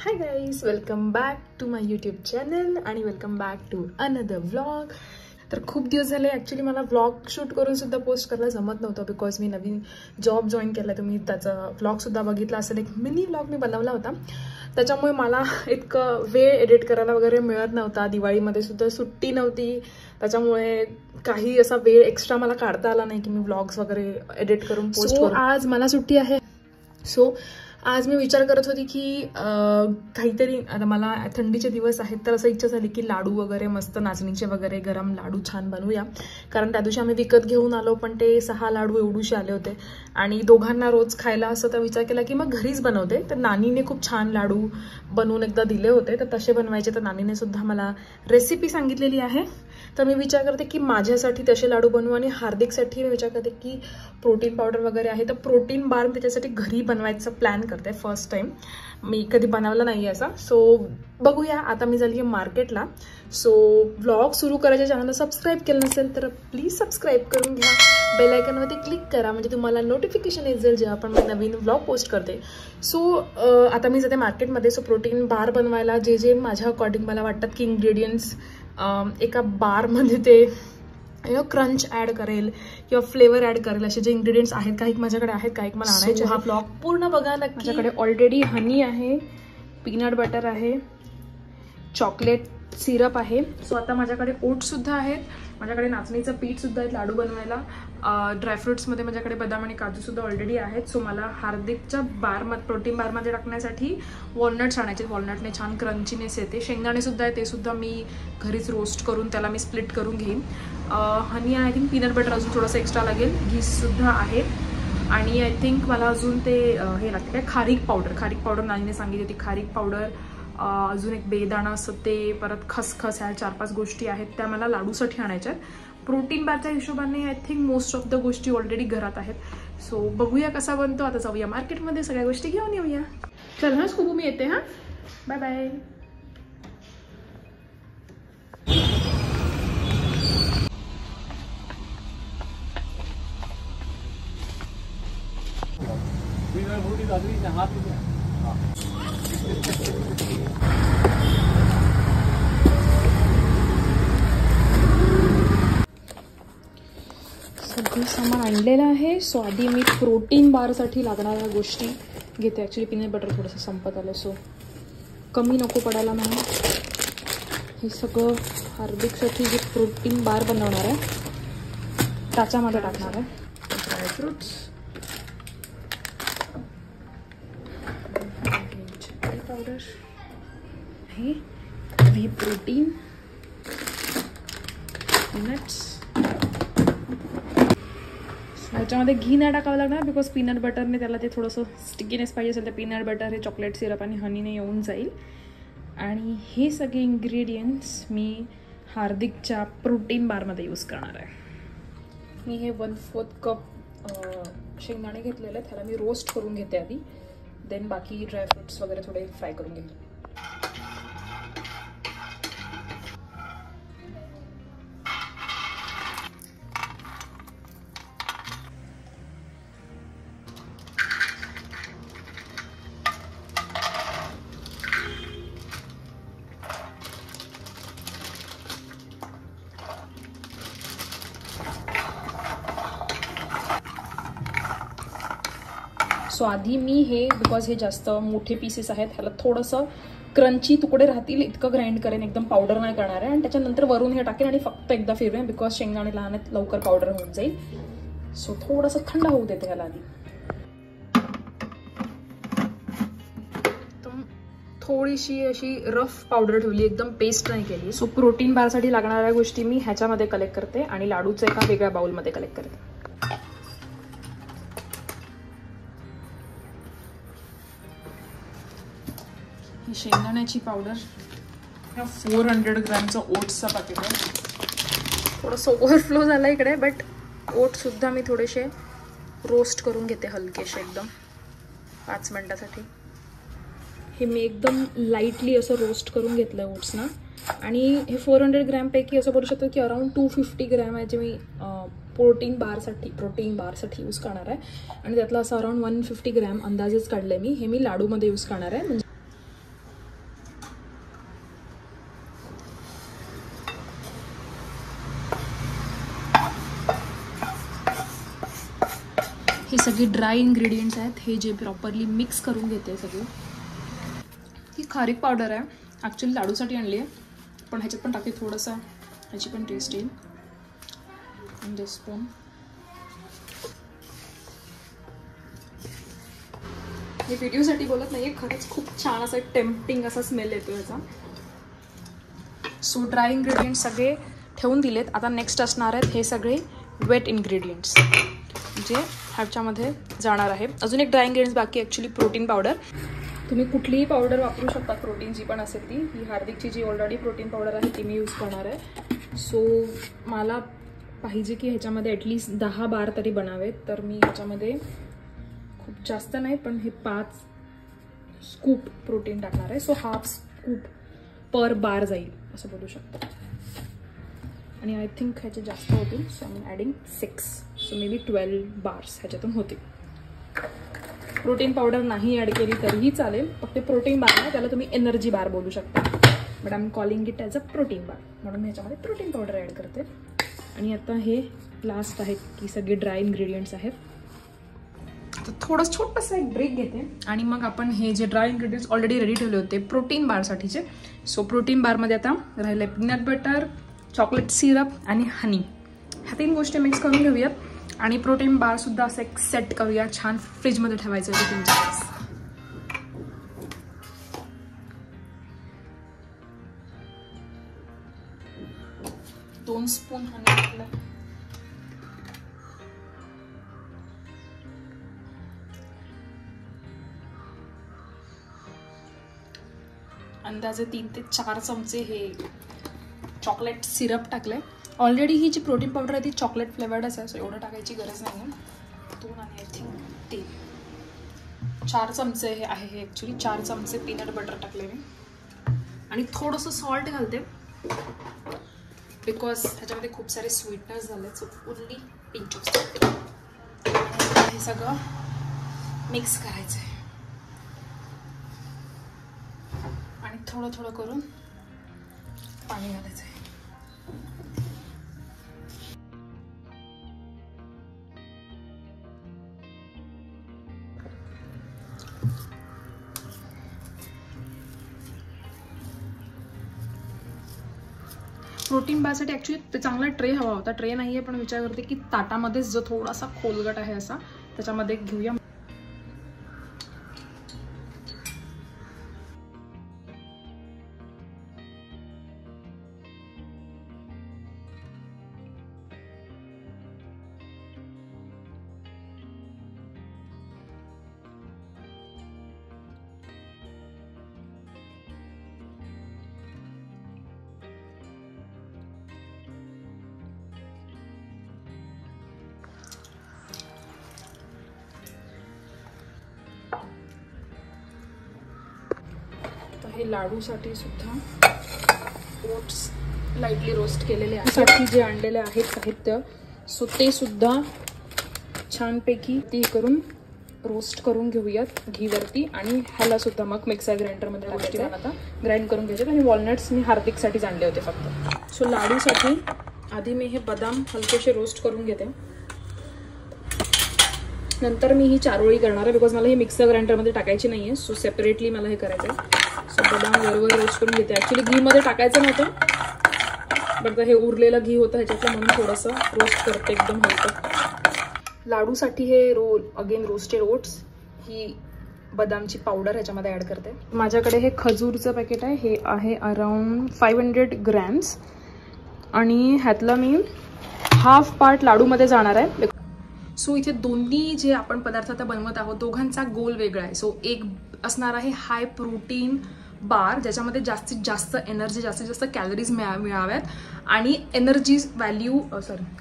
High guys, welcome back to my YouTube channel आणि welcome back to another vlog. तर खूप दिवस झाले ॲक्च्युली मला व्लॉग शूट करून सुद्धा पोस्ट करायला जमत नव्हतं because me Naveen job join केला. तुम्ही त्याचा व्लॉगसुद्धा बघितला असेल. एक मिनी व्लॉग मी बनवला होता, त्याच्यामुळे मला इतकं वेळ एडिट करायला वगैरे मिळत नव्हता. दिवाळीमध्ये सुद्धा सुट्टी नव्हती, त्याच्यामुळे काही असा वेळ एक्स्ट्रा मला काढता आला नाही की मी व्लॉग्स वगैरे एडिट करून पोस्ट करू. आज मला सुट्टी आहे, सो आज मी विचार करत होती की काहीतरी, आता मला थंडीचे दिवस आहेत तर असं इच्छा झाली की लाडू वगैरे मस्त नाचणीचे वगैरे गरम लाडू छान बनवूया. कारण त्या दिवशी आम्ही विकत घेऊन आलो, पण ते 6 लाडू एवढूशे आले होते आणि दोघांना रोज खायला असं तर विचार केला की मग घरीच बनवते. तर नानीने खूप छान लाडू बनवून एकदा दिले होते, तर तसे बनवायचे. तर नानीने सुद्धा मला रेसिपी सांगितलेली आहे. तर मी विचार करते की माझ्यासाठी तसे लाडू बनवू आणि हार्दिकसाठी मी विचार करते की प्रोटीन पावडर वगैरे आहे तर प्रोटीन बार त्याच्यासाठी घरी बनवायचा प्लॅन करते. फर्स्ट टाइम मी कधी बनवलं नाही असा, सो बघूया. आता मी झाली आहे मार्केटला. सो व्लॉग सुरू करायच्या चॅनलला सबस्क्राईब केलं नसेल तर प्लीज सबस्क्राईब करून घ्या. बेल आयकॉनवरती क्लिक करा म्हणजे तुम्हाला नोटिफिकेशन येईल जेव्हा पण मी नवीन व्लॉग पोस्ट करते. सो आता मी जाते मार्केटमध्ये. सो प्रोटीन बार बनवायला जे माझ्या अकॉर्डिंग मला वाटतात की इन्ग्रेडियंट्स एका बारमध्ये ते क्रंच ॲड करेल किंवा फ्लेवर ॲड करेल असे जे इंग्रेडियंट्स आहेत, काही माझ्याकडे आहेत, काही मला आणायचे. हा ब्लॉग पूर्ण बघा नक्की. माझ्याकडे ऑलरेडी हनी आहे, पीनट बटर आहे, चॉकलेट सिरप आहे. सो आता माझ्याकडे ओट्ससुद्धा आहेत, माझ्याकडे नाचणीचं पीठसुद्धा आहे लाडू बनवायला. ड्रायफ्रुट्समध्ये माझ्याकडे बदाम आणि काजूसुद्धा ऑलरेडी आहेत. सो मला हार्दिकच्या बारमध्ये प्रोटीन बारमध्ये टाकण्यासाठी वॉलनट्स आणायचे. वॉलनटने छान क्रंचीनेस येते. शेंगदाणेसुद्धा आहे, ते सुद्धा मी घरीच रोस्ट करून त्याला मी स्प्लिट करून घेईन. हनी आय थिंक पीनट बटर अजून थोडंसं एक्स्ट्रा लागेल. घीसुद्धा आहे आणि आय थिंक मला अजून ते हे लागते काय, खारीक पावडर नानीने सांगितली होती. खारीक पावडर, अजून एक बेदाणा असं ते, परत खसखस, ह्या 4-5 गोष्टी आहेत त्या मला लाडूसाठी आणायच्या आहेत. प्रोटीन बारच्या हिशोबाने I think most of the गोष्टी ऑलरेडी घरात आहेत. सो बघूया कसा बनतो. आता जाऊया मार्केटमध्ये, सगळ्या गोष्टी घेऊन येऊया. चल हा स्कूबू, मी येते. हां, बाय बाय. सगळं सामान आणलेलं आहे. सो आधी मी प्रोटीन बारसाठी लागणाऱ्या गोष्टी घेते. ॲक्च्युली पीनट बटर थोडंसं संपत आलं, सो कमी नको पडायला म्हणून हे सगळं हार्दिकसाठी जे प्रोटीन बार बनवणार आहे त्याच्यामध्ये टाकणार आहे. ड्रायफ्रुट्स, पावडर हे, व्ही प्रोटीन, पीनट्स. ह्याच्यामध्ये घी नाही टाकावं लागणार बिकॉज पीनट बटरने त्याला ते थोडंसं स्टिकीनेस पाहिजे असेल तर पीनट बटर हे चॉकलेट सिरप आणि हनीने येऊन जाईल. आणि हे सगळे इंग्रेडियंट्स मी हार्दिकच्या प्रोटीन बारमध्ये यूज करणार आहे. मी हे 1/4 कप शेंगदाणे घेतलेले आहेत, ह्याला मी रोस्ट करून घेते आधी, देन बाकी ड्रायफ्रुट्स वगैरे थोडे फ्राय करून घेते. सो आधी मी हे, बिकॉज हे जास्त मोठे पीसेस आहेत, ह्याला थोडंसं क्रंची तुकडे राहतील इतकं ग्राइंड करेन, एकदम पावडर नाही करणार आहे. आणि त्याच्यानंतर वरून हे टाकेन आणि फक्त एकदा फिरवेन बिकॉज शेंगदाणे लहान आहेत, लवकर पावडर होऊन जाईल. सो थोडंसं थंड होऊ देते ह्याला आधी. थोडीशी अशी रफ पावडर ठेवली, एकदम पेस्ट नाही केली. सो प्रोटीन बारसाठी लागणाऱ्या गोष्टी मी ह्याच्यामध्ये कलेक्ट करते आणि लाडूचं एका वेगळ्या बाउलमध्ये कलेक्ट करते. ही शेंगदाण्याची पावडर, ह्या 400 ग्रॅमचं ओट्सचा पॅकेट आहे. थोडंसं ओव्हरफ्लो झालं इकडे, बट ओट्ससुद्धा मी थोडेसे रोस्ट करून घेते हलकेसे एकदम 5 मिनटासाठी. हे मी एकदम लाईटली असं रोस्ट करून घेतलं आहे ओट्सना. आणि हे 400 ग्रॅमपैकी असं बोलू शकतो की अराउंड 250 ग्रॅम आहे जे मी प्रोटीन बारसाठी यूज करणार आहे. आणि त्यातलं असं अराउंड 150 ग्रॅम अंदाजेच काढलं आहे मी. हे मी लाडूमध्ये यूज करणार आहे. म्हणजे हे सगळे ड्राय इन्ग्रेडियंट्स आहेत, हे जे प्रॉपरली मिक्स करून घेते सगळे. ही खारीक पावडर आहे, ॲक्च्युली लाडूसाठी आणली आहे, पण ह्याच्यात पण टाकते थोडंसं, ह्याची पण टेस्ट येईल. आणि स्पून हे व्हिडिओसाठी बोलत नाही आहे, खरंच खूप छान असा टेम्पटिंग असा स्मेल येतो ह्याचा. सो ड्राय इन्ग्रेडियंट्स सगळे ठेवून दिलेत. आता नेक्स्ट असणार आहेत हे सगळे वेट इन्ग्रेडियंट्स जे ह्याच्यामध्ये जाणार आहे. अजून एक ड्राय इन्ग्रेडियंट्स बाकी, ॲक्च्युली प्रोटीन पावडर. तुम्ही कुठलीही पावडर वापरू शकता, प्रोटीन जी पण असेल ती. ही हार्दिकची जी ऑलरेडी प्रोटीन पावडर आहे ती मी यूज करणार आहे. सो मला पाहिजे की ह्याच्यामध्ये ॲटलिस्ट 10 बार तरी बनावेत, तर मी ह्याच्यामध्ये खूप जास्त नाही पण हे 5 स्कूप प्रोटीन टाकणार आहे. सो हाफ स्कूप पर बार जाईल असं बोलू शकतो. आणि आय थिंक ह्याचे जास्त होतील, so I am adding 6, so may be 12 bars ह्याच्यातून होतील. प्रोटीन पावडर नाही ॲड केली तरीही चालेल, फक्त प्रोटीन बार आहे, त्याला तुम्ही एनर्जी बार बोलू शकता, but I am calling it as a protein bar, म्हणून ह्याच्यामध्ये प्रोटीन पावडर ॲड करते. आणि आता हे लास्ट आहे की सगळे ड्राय इन्ग्रेडियंट्स आहेत. तर थोडं छोटंसं एक ब्रेक घेते आणि मग आपण हे जे ड्राय इन्ग्रेडियंट्स ऑलरेडी रेडी ठेवले होते प्रोटीन बारसाठीचे. सो प्रोटीन बारमध्ये आता राहिले पीनट बटर, चॉकलेट सिरप आणि हनी, ह्या 3 गोष्टी मिक्स करून घेऊयात. आणि प्रोटीन बारसुद्धा असं एक सेट करूया, छान फ्रीजमध्ये ठेवायचं आहे 3 दिवस. दोन स्पून हनी टाकलं. अंदाजे 3 ते 4 चमचे हे चॉकलेट सिरप टाकले. ऑलरेडी ही जी प्रोटीन पावडर आहे ती चॉकलेट फ्लेवर्डच आहे, सो एवढं टाकायची गरज नाही आहे. 2 आणि आय थिंक 3 4 चमचे हे आहे. हे ॲक्च्युली 4 चमचे पीनट बटर टाकले मी. आणि थोडंसं सॉल्ट घालते बिकॉज ह्याच्यामध्ये खूप सारे स्वीटनेस झाले, so only pinch of salt. हे सगळं मिक्स करायचं आहे आणि थोडं थोडं करून पाणी घालायचं आहे. प्रोटीन बारसाठी ॲक्च्युली चांगला ट्रे हवा होता, ट्रे नाही आहे, पण विचार करते की ताटामध्येच जो थोडासा खोलगट आहे असा त्याच्यामध्ये घेऊया. हे लाडूसाठी सुद्धा ओट्स लाईटली रोस्ट केलेले आहेत, साठी जे आणलेले आहेत साहित्य, सो ते सुद्धा छानपैकी ती करून रोस्ट करून घेऊयात घीवरती. आणि ह्याला सुद्धा मग मिक्सर ग्राइंडरमध्ये गोष्टी आता ग्राइंड करून घ्यायचे. आणि वॉलनट्स मी हार्दिकसाठी आणले होते फक्त. सो लाडूसाठी आधी मी हे बदाम हलकेसे रोस्ट करून घेते, नंतर मी ही चारोळी करणार आहे बिकॉज मला हे मिक्सर ग्राइंडरमध्ये टाकायची नाही आहे, सो सेपरेटली मला हे करायचं आहे. सो बदाम बरोबर रोस्ट करून घेते. ॲक्च्युली घीमध्ये टाकायचं नव्हतं, बट हे उरलेलं घी होतं ह्याच्यातलं, म्हणून थोडंसं रोस्ट करते एकदम हलकं. लाडूसाठी हे अगेन रोस्टेड ओट्स, ही बदामची पावडर ह्याच्यामध्ये ॲड करते. माझ्याकडे हे खजूरचं पॅकेट आहे, हे आहे अराउंड 500 ग्रॅम्स. आणि ह्यातलं मी हाफ पार्ट लाडूमध्ये जाणार आहे. सो इथे दोन्ही जे आपण पदार्थ आता बनवत आहोत दोघांचा गोल वेगळा आहे. सो एक असणार आहे हाय प्रोटीन बार, ज्याच्यामध्ये जास्तीत जास्त एनर्जी, जास्तीत जास्त कॅलरीज मिळाव्यात आणि एनर्जी व्हॅल्यू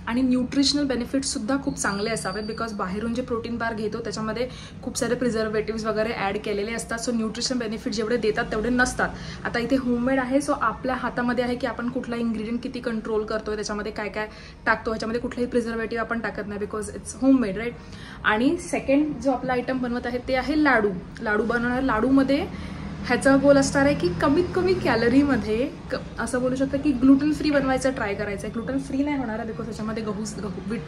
आणि न्यूट्रिशनल बेनिफिट्ससुद्धा खूप चांगले असावेत. बिकॉज बाहेरून जे प्रोटीन बार घेतो त्याच्यामध्ये खूप सारे प्रिझर्वेटिव्स वगैरे ॲड केलेले असतात. सो न्यूट्रिशन बेनिफिट जेवढे देतात तेवढे नसतात. आता इथे होममेड आहे, सो आपल्या हातामध्ये आहे की आपण कुठला इन्ग्रेडियंट किती कंट्रोल करतोय, त्याच्यामध्ये काय काय टाकतो. ह्याच्यामध्ये कुठलाही प्रिझर्वेटिव्ह आपण टाकत नाही बिकॉज इट्स होममेड, राईट. आणि सेकंड जो आपला आयटम बनवत आहे ते आहे लाडू. लाडू बनवणार. लाडूमध्ये ह्याचा गोल असणार आहे की कमीत कमी कॅलरीमध्ये असं बोलू शकतं की ग्लुटन फ्री बनवायचं ट्राय करायचं आहे. ग्लुटन फ्री नाही होणार आहे बिकॉज त्याच्यामध्ये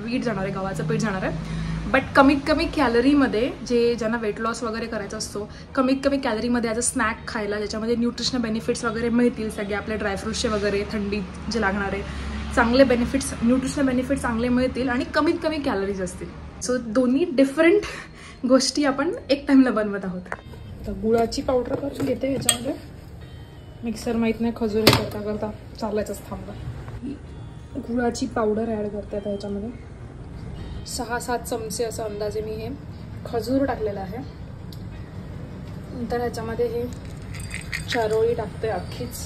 वीट जाणार आहे, गव्हाचं पीठ जाणार आहे, बट कमीत कमी कॅलरीमध्ये, जे ज्यांना वेट लॉस वगैरे करायचा असतो, कमीत कमी कॅलरीमध्ये ॲज अ स्नॅक खायला, ज्याच्यामध्ये न्यूट्रिशनल बेनिफिट्स वगैरे मिळतील, सगळे आपले ड्रायफ्रूट्सचे वगैरे थंडीत जे लागणारे चांगले बेनिफिट्स, न्यूट्रिशनल बेनिफिट्स चांगले मिळतील आणि कमीत कमी कॅलरीज असतील. सो दोन्ही डिफरंट गोष्टी आपण एक टाईमला बनवत आहोत. तर गुळाची पावडर करून घेते ह्याच्यामध्ये. मिक्सर माहीत नाही, खजूर करता करता चालायचंच थांबलं. गुळाची पावडर ॲड करते आता ह्याच्यामध्ये. 6-7 चमचे असं अंदाजे मी हे खजूर टाकलेलं आहे. नंतर ह्याच्यामध्ये हे चारोळी टाकते अख्खीच.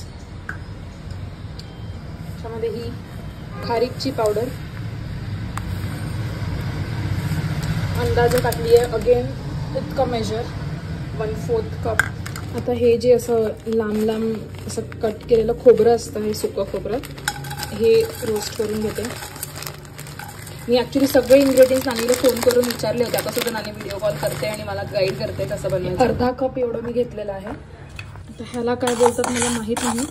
ह्याच्यामध्ये ही खारीकची पावडर अंदाजे टाकली आहे. Again with measure 1/4 cup. आता हे जे असं लांब लांब असं कट केलेलं खोबरं असतं, हे सुकं खोबरं, हे रोस्ट करून घेते. मी ॲक्च्युली सगळे इन्ग्रेडियंट्स नानीला फोन करून विचारले होते. आता सुद्धा नानी व्हिडिओ कॉल करते आणि मला गाईड करते कसं बनवायचं. 1/2 कप एवढं मी घेतलेलं आहे. आता ह्याला काय बोलतात मला माहीत नाही,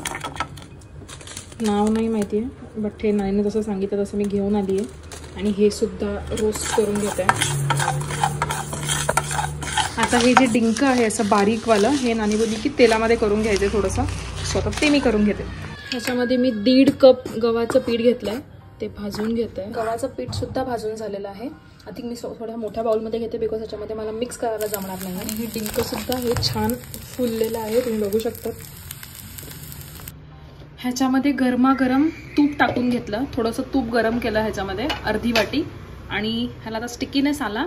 नाव नाही माहिती आहे, बट हे नानीने जसं सांगितलं तसं मी घेऊन आली आहे आणि हे सुद्धा रोस्ट करून घेते. आता हे जे डिंक आहे असं बारीकवालं, हे नानी बोलली की तेलामध्ये करून घ्यायचं थोडंसं, स्वतः ते मी करून घेते. ह्याच्यामध्ये मी 1.5 कप गव्हाचं पीठ घेतलं आहे, ते भाजून घेते. गव्हाचं पीठसुद्धा भाजून झालेलं आहे. आय थिंक मी थोड्या मोठ्या बाउलमध्ये घेते बिकॉज ह्याच्यामध्ये मला मिक्स करायला जमणार नाही. आणि हे डिंकसुद्धा हे छान फुललेलं आहे, तुम्ही बघू शकता. ह्याच्यामध्ये गरमागरम तूप टाकून घेतलं, थोडंसं तूप गरम केलं ह्याच्यामध्ये, अर्धी वाटी. आणि ह्याला आता स्टिकीनेस आला.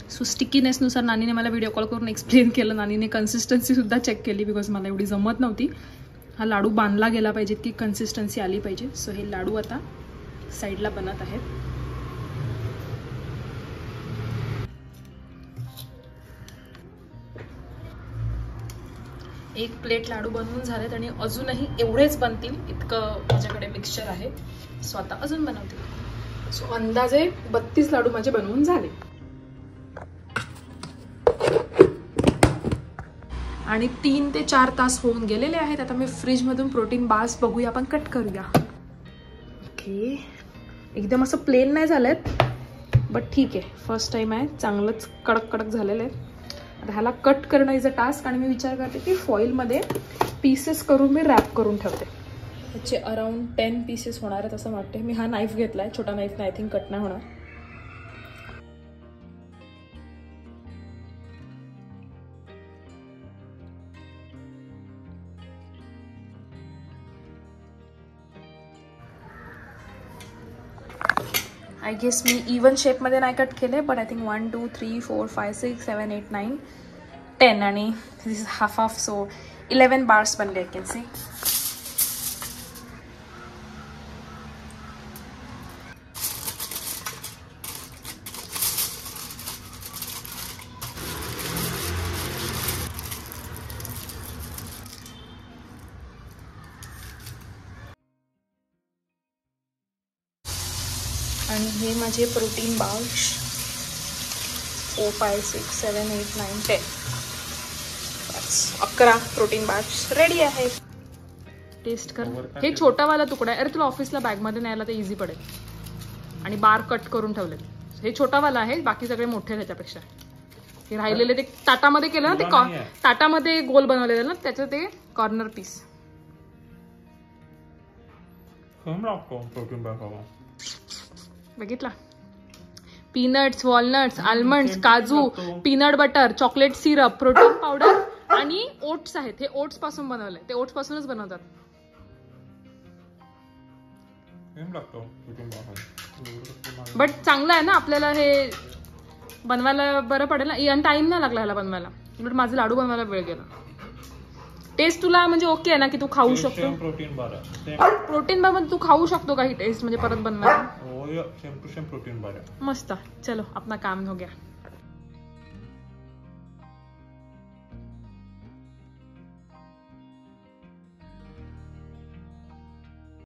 सो स्टिकीनेसनुसार नानीने मला व्हिडिओ कॉल करून एक्सप्लेन केलं. नानीने कन्सिस्टन्सीसुद्धा चेक केली बिकॉज मला एवढी जमत नव्हती. हा लाडू बांधला गेला पाहिजे, ती कन्सिस्टन्सी आली पाहिजे. सो हे लाडू आता साईडला बनत आहेत. एक प्लेट लाडू बनवून झालेत आणि अजूनही एवढेच बनतील इतकं माझ्याकडे मिक्सचर आहे. सो आता अजून बनवते. सो अंदाजे 32 लाडू माझे बनवून झाले आणि 3 ते 4 तास होऊन गेलेले आहेत. आता मी फ्रीजमधून प्रोटीन बार्स बघूया, आपण कट करूया. ओके, एकदम असं प्लेन नाही झालेत बट ठीक आहे, फर्स्ट टाइम आहे, चांगलंच कडक कडक झालेलं आहे. आता ह्याला कट करणं इज अ टास्क आणि मी विचार करते की फॉईलमध्ये पीसेस करून मी रॅप करून ठेवते. त्याचे अराउंड 10 पीसेस होणार आहेत असं वाटते. मी हा नाईफ घेतला आहे, छोटा नाईफ नाही, आय थिंक कट नाही होणार. आय गेस मी इवन शेपमध्ये नाही कट केले बट आय थिंक 1 2 3 4 5 6 7 8 9 10 आणि दिस इज हाफ सो 11 बार्स बनले. I can see. आणि हे माझे protein bars 4 5 6 7 8 9 10 11 protein bars ready आहे. टेस्ट कर. हे छोटावाला तुकडा आहे. अरे तुला ऑफिसला बॅगमध्ये न्यायला ते इझी पडेल. आणि बार कट करून ठेवले. हे छोटावाला आहे, बाकी सगळे मोठे त्याच्यापेक्षा. हे राहिलेले ते ताटामध्ये केलं ना, ते ताटामध्ये गोल बनवलेलं ना, त्याचं ते कॉर्नर पीस. बघितला. पीनट्स, वॉलनट्स, आल्मंड्स, काजू, peanut butter, chocolate syrup, protein powder आणि ओट्स आहेत. हे ओट्स पासून बनवलंय, ते ओट्स पासूनच बनवतात. बट चांगलं आहे ना, आपल्याला हे बनवायला बरं पडेल ना, आणि टाइम नाही लागला ह्याला बनवायला. बट माझं लाडू बनवायला वेळ गेला. टेस्ट तुला म्हणजे ओके आहे ना की तू खाऊ शकतो? प्रोटीन बार मध्ये तू खाऊ शकतो का ही टेस्ट म्हणजे परत बनवायला? Protein bar. मस्त. चलो अपना काम हो गया.